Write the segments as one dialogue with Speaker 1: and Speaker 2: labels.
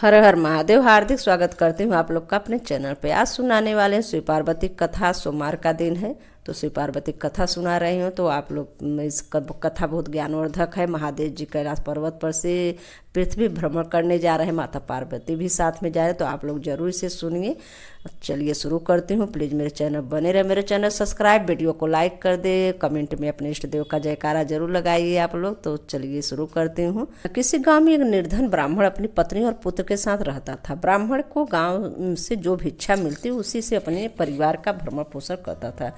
Speaker 1: हर हर महादेव। हार्दिक स्वागत करती हूँ आप लोग का अपने चैनल पे। आज सुनाने वाले हैं शिव पार्वती कथा। सोमवार का दिन है तो शिव पार्वती कथा सुना रही हूँ। तो आप लोग इस कथा बहुत ज्ञानवर्धक है। महादेव जी कैलाश पर्वत पर से पृथ्वी भ्रमण करने जा रहे हैं, माता पार्वती भी साथ में जा रहे हैं, तो आप लोग जरूर इसे सुनिए। चलिए शुरू करती हूँ। प्लीज़ मेरे चैनल बने रहे, मेरे चैनल सब्सक्राइब, वीडियो को लाइक कर दे, कमेंट में अपने इष्ट देव का जयकारा जरूर लगाइए आप लोग। तो चलिए शुरू करती हूँ। किसी गांव में एक निर्धन ब्राह्मण अपनी पत्नी और पुत्र के साथ रहता था। ब्राह्मण को गांव से जो भिक्षा मिलती उसी से अपने परिवार का भरण पोषण करता था।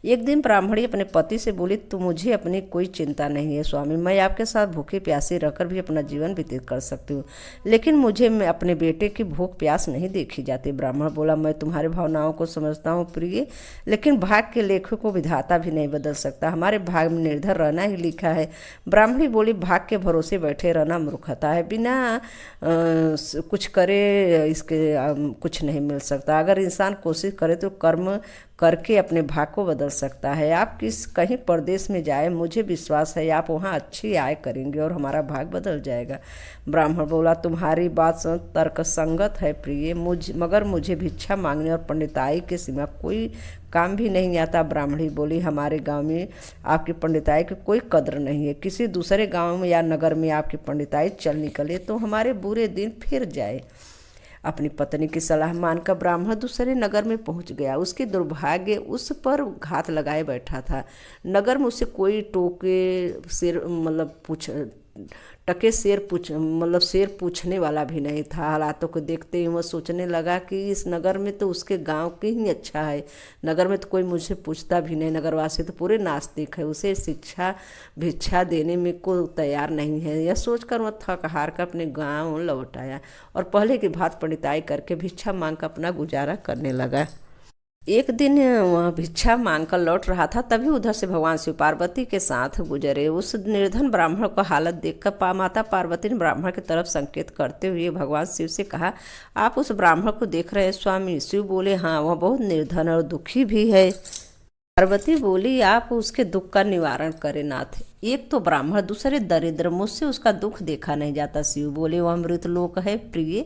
Speaker 1: एक दिन ब्राह्मणी अपने पति से बोली, तो मुझे अपनी कोई चिंता नहीं है स्वामी, मैं आपके साथ भूखे प्यासे रहकर भी अपना जीवन व्यतीत कर सकती हूँ, लेकिन मुझे अपने बेटे की भूख प्यास नहीं देखी जाती। ब्राह्मण बोला, मैं तुम्हारी भावनाओं को समझता हूँ प्रिय, लेकिन भाग के लेखों को विधाता भी नहीं बदल सकता। हमारे भाग में निर्धन रहना ही लिखा है। ब्राह्मणी बोली, भाग के भरोसे बैठे रहना मूर्खता है। बिना कुछ करे इसके कुछ नहीं मिल सकता। अगर इंसान कोशिश करे तो कर्म करके अपने भाग को बदल सकता है। आप कहीं परदेश में जाए, मुझे विश्वास है आप वहाँ अच्छी आय करेंगे और हमारा भाग बदल जाएगा। ब्राह्मण बोला, तुम्हारी बात तर्कसंगत है प्रिय, मगर मुझे भिक्षा मांगने और पंडिताई के सिवा कोई काम भी नहीं आता। ब्राह्मणी बोली, हमारे गांव में आपकी पंडिताई की कोई कद्र नहीं है। किसी दूसरे गांव में या नगर में आपकी पंडिताई चल निकले तो हमारे बुरे दिन फिर जाए। अपनी पत्नी की सलाह मानकर ब्राह्मण दूसरे नगर में पहुंच गया। उसके दुर्भाग्य उस पर घात लगाए बैठा था। नगर में उसे कोई शेर पूछने वाला भी नहीं था। हालातों को देखते ही वह सोचने लगा कि इस नगर में तो उसके गांव के ही अच्छा है। नगर में तो कोई मुझे पूछता भी नहीं, नगरवासी तो पूरे नास्तिक है, उसे भिक्षा देने में कोई तैयार नहीं है। यह सोचकर वह थक हार कर अपने गांव लौट आया और पहले की भांति पंडिताई करके भिक्षा मांग कर अपना गुजारा करने लगा। एक दिन वह भिक्षा मांगकर लौट रहा था, तभी उधर से भगवान शिव पार्वती के साथ गुजरे। उस निर्धन ब्राह्मण को हालत देखकर माता पार्वती ने ब्राह्मण की तरफ संकेत करते हुए भगवान शिव से कहा, आप उस ब्राह्मण को देख रहे हैं स्वामी? शिव बोले, हाँ, वह बहुत निर्धन और दुखी भी है। पार्वती बोली, आप उसके दुख का निवारण करें नाथ। एक तो ब्राह्मण, दूसरे दरिद्र, मुझसे उसका दुख देखा नहीं जाता। शिव बोले, वह अमृत लोक है प्रिय,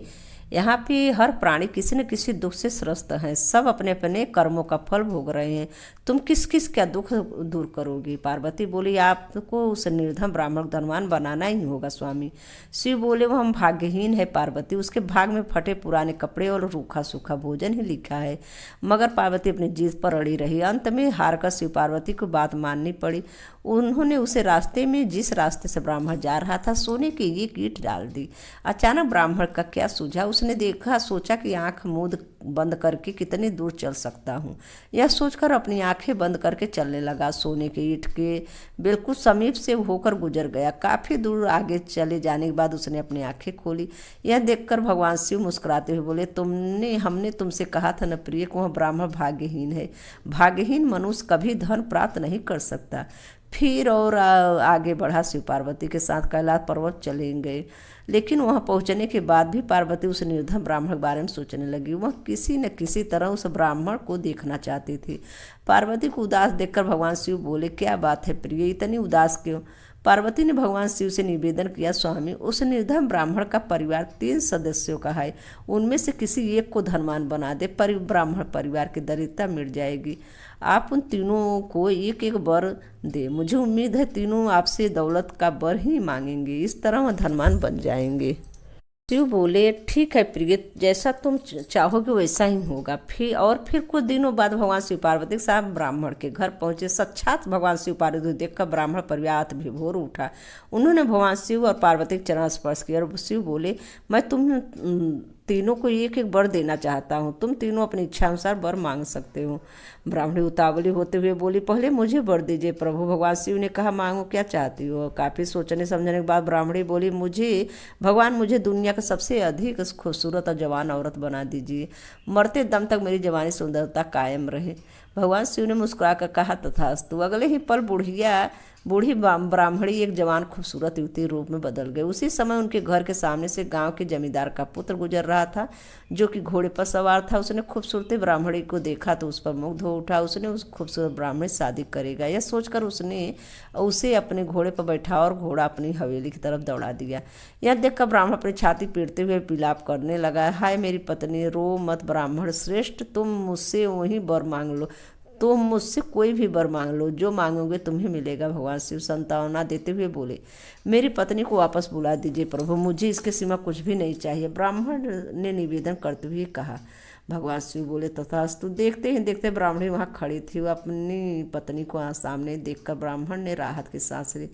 Speaker 1: यहाँ पे हर प्राणी किसी न किसी दुख से त्रस्त हैं। सब अपने अपने कर्मों का फल भोग रहे हैं। तुम किस किस क्या दुख दूर करोगी? पार्वती बोली, आपको उस निर्धन ब्राह्मण धनवान बनाना ही होगा स्वामी। शिव बोले, वो हम भाग्यहीन है पार्वती, उसके भाग में फटे पुराने कपड़े और रूखा सूखा भोजन ही लिखा है। मगर पार्वती अपनी जीत पर अड़ी रही। अंत में हारकर शिव पार्वती को बात माननी पड़ी। उन्होंने उसे रास्ते में, जिस रास्ते से ब्राह्मण जा रहा था, सोने की एक ईंट डाल दी। अचानक ब्राह्मण का क्या सूझा, उसने देखा, सोचा कि आंख मूंद बंद करके कितनी दूर चल सकता हूँ। यह सोचकर अपनी आंखें बंद करके चलने लगा। सोने के ईंट के बिल्कुल समीप से होकर गुजर गया। काफी दूर आगे चले जाने के बाद उसने अपनी आंखें खोली। यह देखकर भगवान शिव मुस्कुराते हुए बोले, हमने तुमसे कहा था न प्रिय को वह ब्राह्मण भाग्यहीन है। भाग्यहीन मनुष्य कभी धन प्राप्त नहीं कर सकता। फिर और आगे बढ़ा। शिव पार्वती के साथ कैलाश पर्वत चले गए, लेकिन वहां पहुंचने के बाद भी पार्वती उस निर्धन ब्राह्मण के बारे में सोचने लगी। वह किसी न किसी तरह उस ब्राह्मण को देखना चाहती थी। पार्वती को उदास देखकर भगवान शिव बोले, क्या बात है प्रिय, इतनी उदास क्यों? पार्वती ने भगवान शिव से निवेदन किया, स्वामी, उस निर्धन ब्राह्मण का परिवार 3 सदस्यों का है। उनमें से किसी एक को धनवान बना दे, ब्राह्मण परिवार की दरिद्रता मिट जाएगी। आप उन तीनों को एक एक वर दे। मुझे उम्मीद है तीनों आपसे दौलत का वर ही मांगेंगे, इस तरह वह धनवान बन जाएंगे। शिव बोले, ठीक है प्रिय, जैसा तुम चाहोगे वैसा ही होगा। फिर कुछ दिनों बाद भगवान शिव पार्वती के साथ ब्राह्मण के घर पहुंचे। साक्षात भगवान शिव पार्वती देखकर ब्राह्मण परिवार भोर उठा। उन्होंने भगवान शिव और पार्वती के चरण स्पर्श किया और शिव बोले, मैं तुम तीनों को एक एक वर देना चाहता हूँ। तुम तीनों अपनी इच्छा अनुसार वर मांग सकते हो। ब्राह्मणी उतावली होते हुए बोली, पहले मुझे वर दीजिए प्रभु। भगवान शिव ने कहा, मांगो, क्या चाहती हो? काफी सोचने समझने के बाद ब्राह्मणी बोली, मुझे दुनिया का सबसे अधिक खूबसूरत और जवान औरत बना दीजिए। मरते दम तक मेरी जवानी सुंदरता कायम रहे। भगवान शिव ने मुस्कुरा कर कहा, तथास्तु। अगले ही पल बुढ़िया बूढ़ी ब्राह्मणी एक जवान खूबसूरत युवती रूप में बदल गई। उसी समय उनके घर के सामने से गांव के जमींदार का पुत्र गुजर रहा था, जो कि घोड़े पर सवार था। उसने खूबसूरती ब्राह्मणी को देखा तो उस पर मुग्ध हो उठा। उसने उस खूबसूरत ब्राह्मणी से शादी करेगा, यह सोचकर उसने उसे अपने घोड़े पर बैठा और घोड़ा अपनी हवेली की तरफ दौड़ा दिया। यह देखकर ब्राह्मण अपनी छाती पीटते हुए विलाप करने लगा, हाय मेरी पत्नी, रो मत ब्राह्मण श्रेष्ठ, तुम मुझसे वही वर मांग लो, तुम मुझसे कोई भी वर मांग लो, जो मांगोगे तुम्हें मिलेगा। भगवान शिव सांत्वना देते हुए बोले, मेरी पत्नी को वापस बुला दीजिए प्रभु, मुझे इसके सिवा कुछ भी नहीं चाहिए। ब्राह्मण ने निवेदन करते हुए कहा। भगवान शिव बोले, तथास्तु। देखते ही देखते ब्राह्मणी वहाँ खड़ी थी। वह अपनी पत्नी को सामने देखकर ब्राह्मण ने राहत की सांस ली।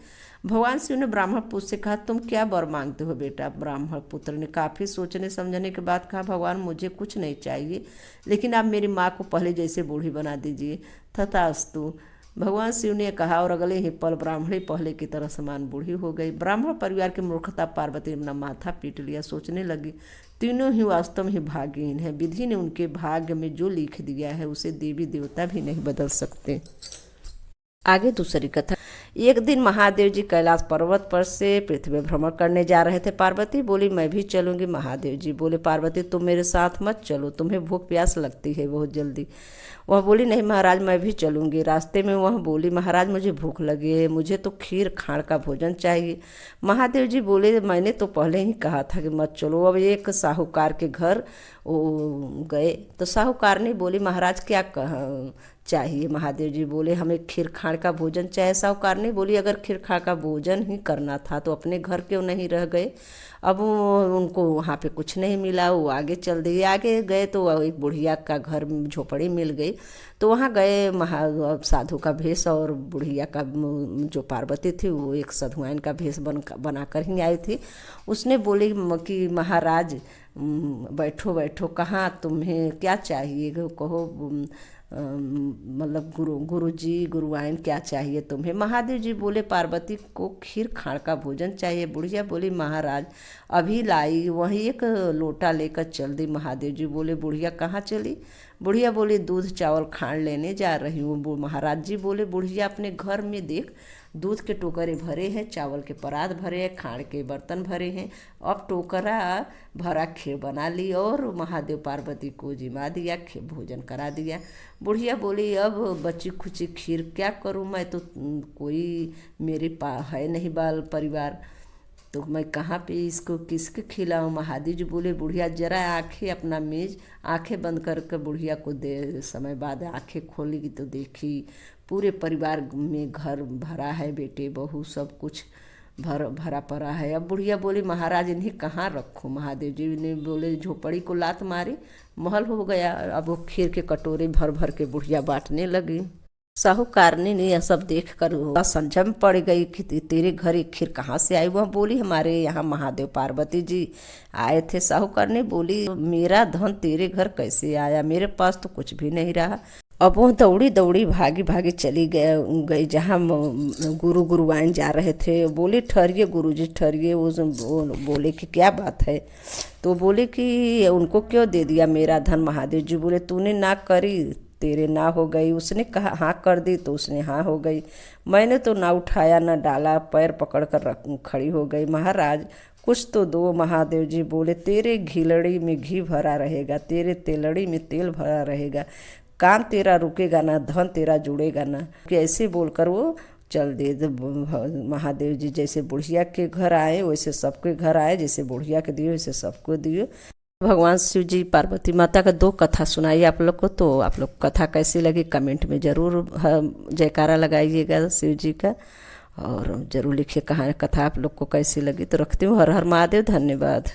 Speaker 1: भगवान शिव ने ब्राह्मण पुत्र से कहा, तुम क्या वर मांगते हो बेटा? ब्राह्मण पुत्र ने काफ़ी सोचने समझने के बाद कहा, भगवान मुझे कुछ नहीं चाहिए, लेकिन आप मेरी माँ को पहले जैसे बूढ़ी बना दीजिए। तथास्तु, भगवान शिव ने कहा, और अगले ही पल ब्राह्मणी पहले की तरह समान बूढ़ी हो गई। ब्राह्मण परिवार की मूर्खता पार्वती ने अपना माथा पीट लिया। सोचने लगी, तीनों ही वास्तव में ही भाग्यहीन है। विधि ने उनके भाग्य में जो लिख दिया है उसे देवी देवता भी नहीं बदल सकते। आगे दूसरी कथा। एक दिन महादेव जी कैलाश पर्वत पर से पृथ्वी भ्रमण करने जा रहे थे। पार्वती बोली, मैं भी चलूंगी। महादेव जी बोले, पार्वती तुम मेरे साथ मत चलो, तुम्हें भूख प्यास लगती है बहुत जल्दी। वह बोली, नहीं महाराज मैं भी चलूंगी। रास्ते में वह बोली, महाराज मुझे भूख लगी है, मुझे तो खीर खाण का भोजन चाहिए। महादेव जी बोले, मैंने तो पहले ही कहा था कि मत चलो। अब एक साहूकार के घर गए तो साहूकारनी बोली, महाराज क्या चाहिए? महादेव जी बोले, हमें खीर खाण का भोजन चाहिए। साहूकारनी बोली, अगर खीर खाण का भोजन ही करना था तो अपने घर क्यों नहीं रह गए? अब उनको वहाँ पे कुछ नहीं मिला, वो आगे चल दिए। आगे गए तो एक बुढ़िया का घर झोपड़ी मिल गई, तो वहाँ गए। साधु का भेष और बुढ़िया का जो पार्वती थी वो एक साधुआइन का भेष बनाकर ही आई थी। उसने बोली कि महाराज बैठो बैठो, कहाँ तुम्हें क्या चाहिए कहो, मतलब गुरुजी गुरुआइन क्या चाहिए तुम्हें? महादेव जी बोले, पार्वती को खीर खाण का भोजन चाहिए। बुढ़िया बोली, महाराज अभी लाई, वही एक लोटा लेकर चल दी। महादेव जी बोले, बुढ़िया कहाँ चली? बुढ़िया बोली, दूध चावल खाण लेने जा रही हूँ। महाराज जी बोले, बुढ़िया अपने घर में देख, दूध के टोकरे भरे हैं, चावल के परात भरे हैं, खाण के बर्तन भरे हैं। अब टोकरा भरा खीर बना ली और महादेव पार्वती को जिमा दिया, भोजन करा दिया। बुढ़िया बोली, अब बची खुची खीर क्या करूं? मैं तो कोई मेरे है नहीं बाल परिवार, तो मैं कहाँ पे इसको किसके खिलाऊं? महादेव जी बोले, बुढ़िया जरा आंखें अपना मेज आंखें बंद करके बुढ़िया को दे समय बाद आंखें खोलेगी तो देखी पूरे परिवार में घर भरा है, बेटे बहू सब कुछ भरा पड़ा है। अब बुढ़िया बोली, महाराज इन्हें कहाँ रखूं? महादेव जी ने बोले, झोपड़ी को लात मारी, महल हो गया। अब वो खीर के कटोरे भर भर के बुढ़िया बांटने लगी। साहूकारनी ने यह सब देख कर संजम पड़ गई कि तेरे घर एक खीर कहाँ से आई? वह बोली, हमारे यहाँ महादेव पार्वती जी आए थे। साहूकारनी बोली, मेरा धन तेरे घर कैसे आया? मेरे पास तो कुछ भी नहीं रहा। अब वो दौड़ी दौड़ी भागी भागी चली गई जहाँ गुरुआइन जा रहे थे। बोले, ठहरिए गुरुजी ठहरिए। वो बोले कि क्या बात है? तो बोले कि उनको क्यों दे दिया मेरा धन? महादेव जी बोले, तूने ना करी तेरे ना हो गई। उसने कहा हाँ कर दी तो उसने हाँ हो गई। मैंने तो ना उठाया ना डाला, पैर पकड़ कर खड़ी हो गई। महाराज कुछ तो दो। महादेव जी बोले, तेरे घिलड़ी में घी भरा रहेगा, तेरे तेलड़ी में तेल भरा रहेगा, काम तेरा रुकेगा ना, धन तेरा जुड़ेगा ना। ऐसे बोलकर वो चल दे। महादेव जी जैसे बुढ़िया के घर आए वैसे सबके घर आए, जैसे बुढ़िया के दिए वैसे सबको दिए। भगवान शिव जी पार्वती माता का 2 कथा सुनाई आप लोग को। तो आप लोग कथा कैसी लगी कमेंट में ज़रूर जयकारा लगाइएगा शिव जी का, और ज़रूर लिखिए कहाँ कथा आप लोग को कैसी लगी। तो रखती हूँ। हर हर महादेव। धन्यवाद।